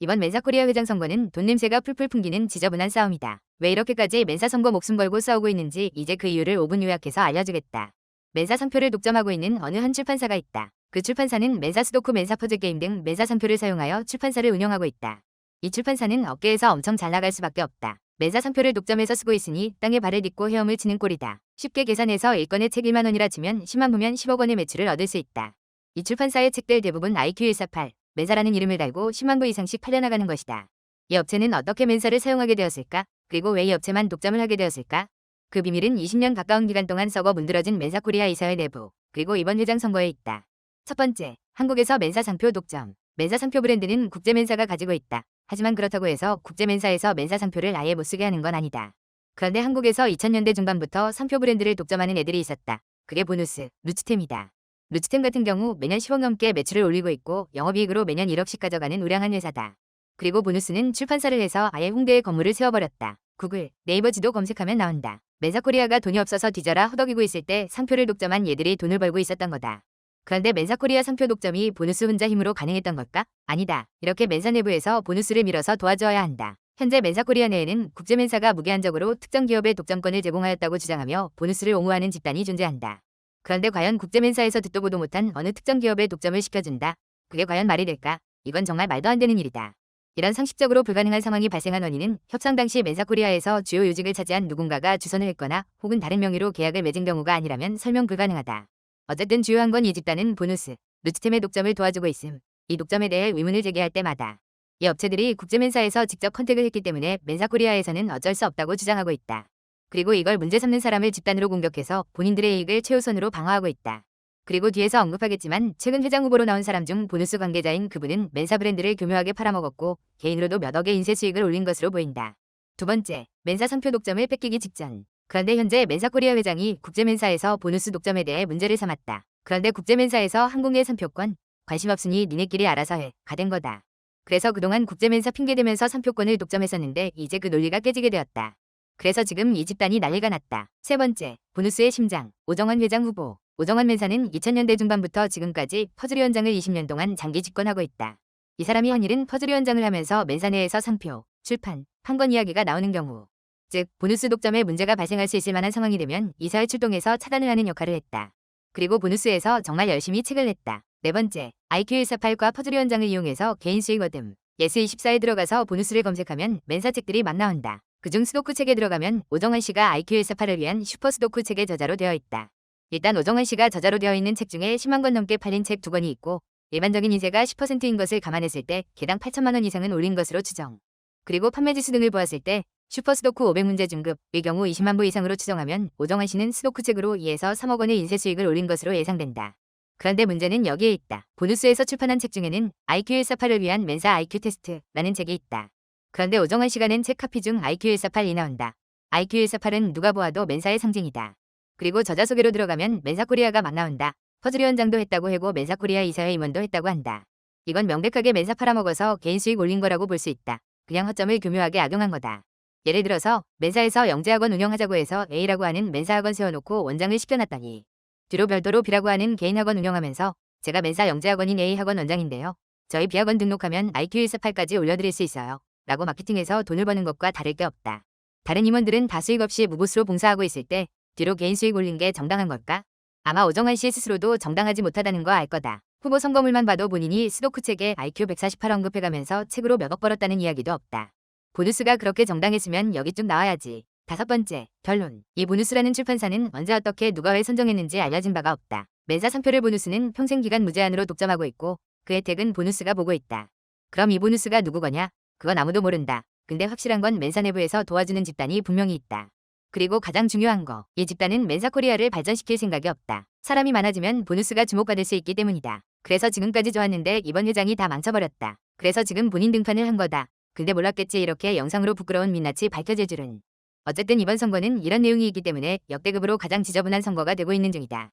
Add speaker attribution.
Speaker 1: 이번 멘사코리아 회장 선거는 돈 냄새가 풀풀 풍기는 지저분한 싸움이다. 왜 이렇게까지 멘사 선거 목숨 걸고 싸우고 있는지 이제 그 이유를 5분 요약해서 알려주겠다. 멘사 상표를 독점하고 있는 어느 한 출판사가 있다. 그 출판사는 멘사 스도쿠, 멘사 퍼즐게임 등 멘사 상표를 사용하여 출판사를 운영하고 있다. 이 출판사는 업계에서 엄청 잘 나갈 수밖에 없다. 멘사 상표를 독점해서 쓰고 있으니 땅에 발을 딛고 헤엄을 치는 꼴이다. 쉽게 계산해서 1권의 책 1만 원이라 치면 10만 부면 10억 원의 매출을 얻을 수 있다. 이 출판사의 책들 대부분 IQ148, 멘사라는 이름을 달고 10만 부 이상씩 팔려나가는 것이다. 이 업체는 어떻게 멘사를 사용하게 되었을까? 그리고 왜 이 업체만 독점을 하게 되었을까? 그 비밀은 20년 가까운 기간 동안 썩어 문드러진 멘사코리아 이사회 내부, 그리고 이번 회장 선거에 있다. 첫 번째, 한국에서 멘사 상표 독점. 멘사 상표 브랜드는 국제 멘사가 가지고 있다. 하지만 그렇다고 해서 국제 멘사에서 멘사 상표를 아예 못 쓰게 하는 건 아니다. 그런데 한국에서 2000년대 중반부터 상표 브랜드를 독점하는 애들이 있었다. 그게 보누스, 루츠템이다. 루츠템 같은 경우 매년 10억 넘게 매출을 올리고 있고 영업이익으로 매년 1억씩 가져가는 우량한 회사다. 그리고 보누스는 출판사를 해서 아예 홍대에 건물을 세워버렸다. 구글, 네이버 지도 검색하면 나온다. 멘사코리아가 돈이 없어서 뒤져라 허덕이고 있을 때 상표를 독점한 얘들이 돈을 벌고 있었던 거다. 그런데 멘사코리아 상표 독점이 보누스 혼자 힘으로 가능했던 걸까? 아니다. 이렇게 멘사 내부에서 보누스를 밀어서 도와줘야 한다. 현재 멘사코리아 내에는 국제멘사가 무제한적으로 특정 기업의 독점권을 제공하였다고 주장하며 보누스를 옹호하는 집단이 존재한다. 그런데 과연 국제멘사에서 듣도 보도 못한 어느 특정 기업의 독점을 시켜준다? 그게 과연 말이 될까? 이건 정말 말도 안 되는 일이다. 이런 상식적으로 불가능한 상황이 발생한 원인은 협상 당시 멘사코리아에서 주요 요직을 차지한 누군가가 주선을 했거나 혹은 다른 명의로 계약을 맺은 경우가 아니라면 설명 불가능하다. 어쨌든 주요한 건 이 집단은 보누스, 루츠템의 독점을 도와주고 있음. 이 독점에 대해 의문을 제기할 때마다 이 업체들이 국제멘사에서 직접 컨택을 했기 때문에 멘사코리아에서는 어쩔 수 없다고 주장하고 있다. 그리고 이걸 문제 삼는 사람을 집단으로 공격해서 본인들의 이익을 최우선으로 방어하고 있다. 그리고 뒤에서 언급하겠지만 최근 회장 후보로 나온 사람 중 보누스 관계자인 그분은 멘사 브랜드를 교묘하게 팔아먹었고 개인으로도 몇 억의 인쇄 수익을 올린 것으로 보인다. 두 번째, 멘사 상표 독점을 뺏기기 직전. 그런데 현재 멘사코리아 회장이 국제멘사에서 보누스 독점에 대해 문제를 삼았다. 그런데 국제멘사에서 한국의 상표권 관심 없으니 니네끼리 알아서 해 가 된 거다. 그래서 그동안 국제멘사 핑계대면서 상표권을 독점했었는데 이제 그 논리가 깨지게 되었다. 그래서 지금 이 집단이 난리가 났다. 세 번째, 보누스의 심장, 오정환 회장 후보. 오정환 멘사는 2000년대 중반부터 지금까지 퍼즐위원장을 20년 동안 장기 집권하고 있다. 이 사람이 한 일은 퍼즐위원장을 하면서 멘사 내에서 상표, 출판, 판권 이야기가 나오는 경우, 즉 보누스 독점에 문제가 발생할 수 있을 만한 상황이 되면 이사회 출동해서 차단을 하는 역할을 했다. 그리고 보누스에서 정말 열심히 책을 냈다. 네 번째, IQ148과 퍼즐위원장을 이용해서 개인 수익 얻음. 예스24에 들어가서 보누스를 검색하면 멘사 책들이 막 나온다. 그중 스도쿠 책에 들어가면 오정환 씨가 IQ148을 위한 슈퍼 스도쿠 책의 저자로 되어 있다. 일단 오정환 씨가 저자로 되어 있는 책 중에 10만 권 넘게 팔린 책 2권이 있고 일반적인 인쇄가 10%인 것을 감안했을 때 개당 8천만 원 이상은 올린 것으로 추정. 그리고 판매 지수 등을 보았을 때 슈퍼 스도쿠 500문제 중급의 경우 20만 부 이상으로 추정하면 오정환 씨는 스도쿠 책으로 2에서 3억 원의 인쇄 수익을 올린 것으로 예상된다. 그런데 문제는 여기에 있다. 보누스에서 출판한 책 중에는 IQ148을 위한 멘사 IQ 테스트라는 책이 있다. 그런데 오정환 씨가 낸 책 카피 중 IQ148이 나온다. IQ148은 누가 보아도 멘사의 상징이다. 그리고 저자 소개로 들어가면 멘사코리아가 막 나온다. 퍼즐위원장도 했다고 하고 멘사코리아 이사회 임원도 했다고 한다. 이건 명백하게 멘사 팔아먹어서 개인 수익 올린 거라고 볼 수 있다. 그냥 허점을 교묘하게 악용한 거다. 예를 들어서 멘사에서 영재학원 운영하자고 해서 A라고 하는 멘사학원 세워놓고 원장을 시켜놨더니 뒤로 별도로 B라고 하는 개인학원 운영하면서 제가 멘사 영재학원인 A학원 원장인데요. 저희 B학원 등록하면 IQ148까지 올려드릴 수 있어요. 라고 마케팅해서 돈을 버는 것과 다를 게 없다. 다른 임원들은 다 수익 없이 무보수로 봉사하고 있을 때 뒤로 개인 수익 올린 게 정당한 걸까? 아마 오정환 씨 스스로도 정당하지 못하다는 거 알 거다. 후보 선거물만 봐도 본인이 스도쿠 책에 IQ148 언급해가면서 책으로 몇 억 벌었다는 이야기도 없다. 보누스가 그렇게 정당했으면 여기 쭉 나와야지. 다섯 번째, 결론. 이 보누스라는 출판사는 언제 어떻게 누가 왜 선정했는지 알려진 바가 없다. 멘사 상표를 보누스는 평생 기간 무제한으로 독점하고 있고 그 혜택은 보누스가 보고 있다. 그럼 이 보누스가 누구 거냐? 그건 아무도 모른다. 근데 확실한 건 멘사 내부에서 도와주는 집단이 분명히 있다. 그리고 가장 중요한 거, 이 집단은 멘사코리아를 발전시킬 생각이 없다. 사람이 많아지면 보누스가 주목받을 수 있기 때문이다. 그래서 지금까지 좋았는데 이번 회장이 다 망쳐버렸다. 그래서 지금 본인 등판을 한 거다. 근데 몰랐겠지 이렇게 영상으로 부끄러운 민낯이 밝혀질 줄은. 어쨌든 이번 선거는 이런 내용이 있기 때문에 역대급으로 가장 지저분한 선거가 되고 있는 중이다.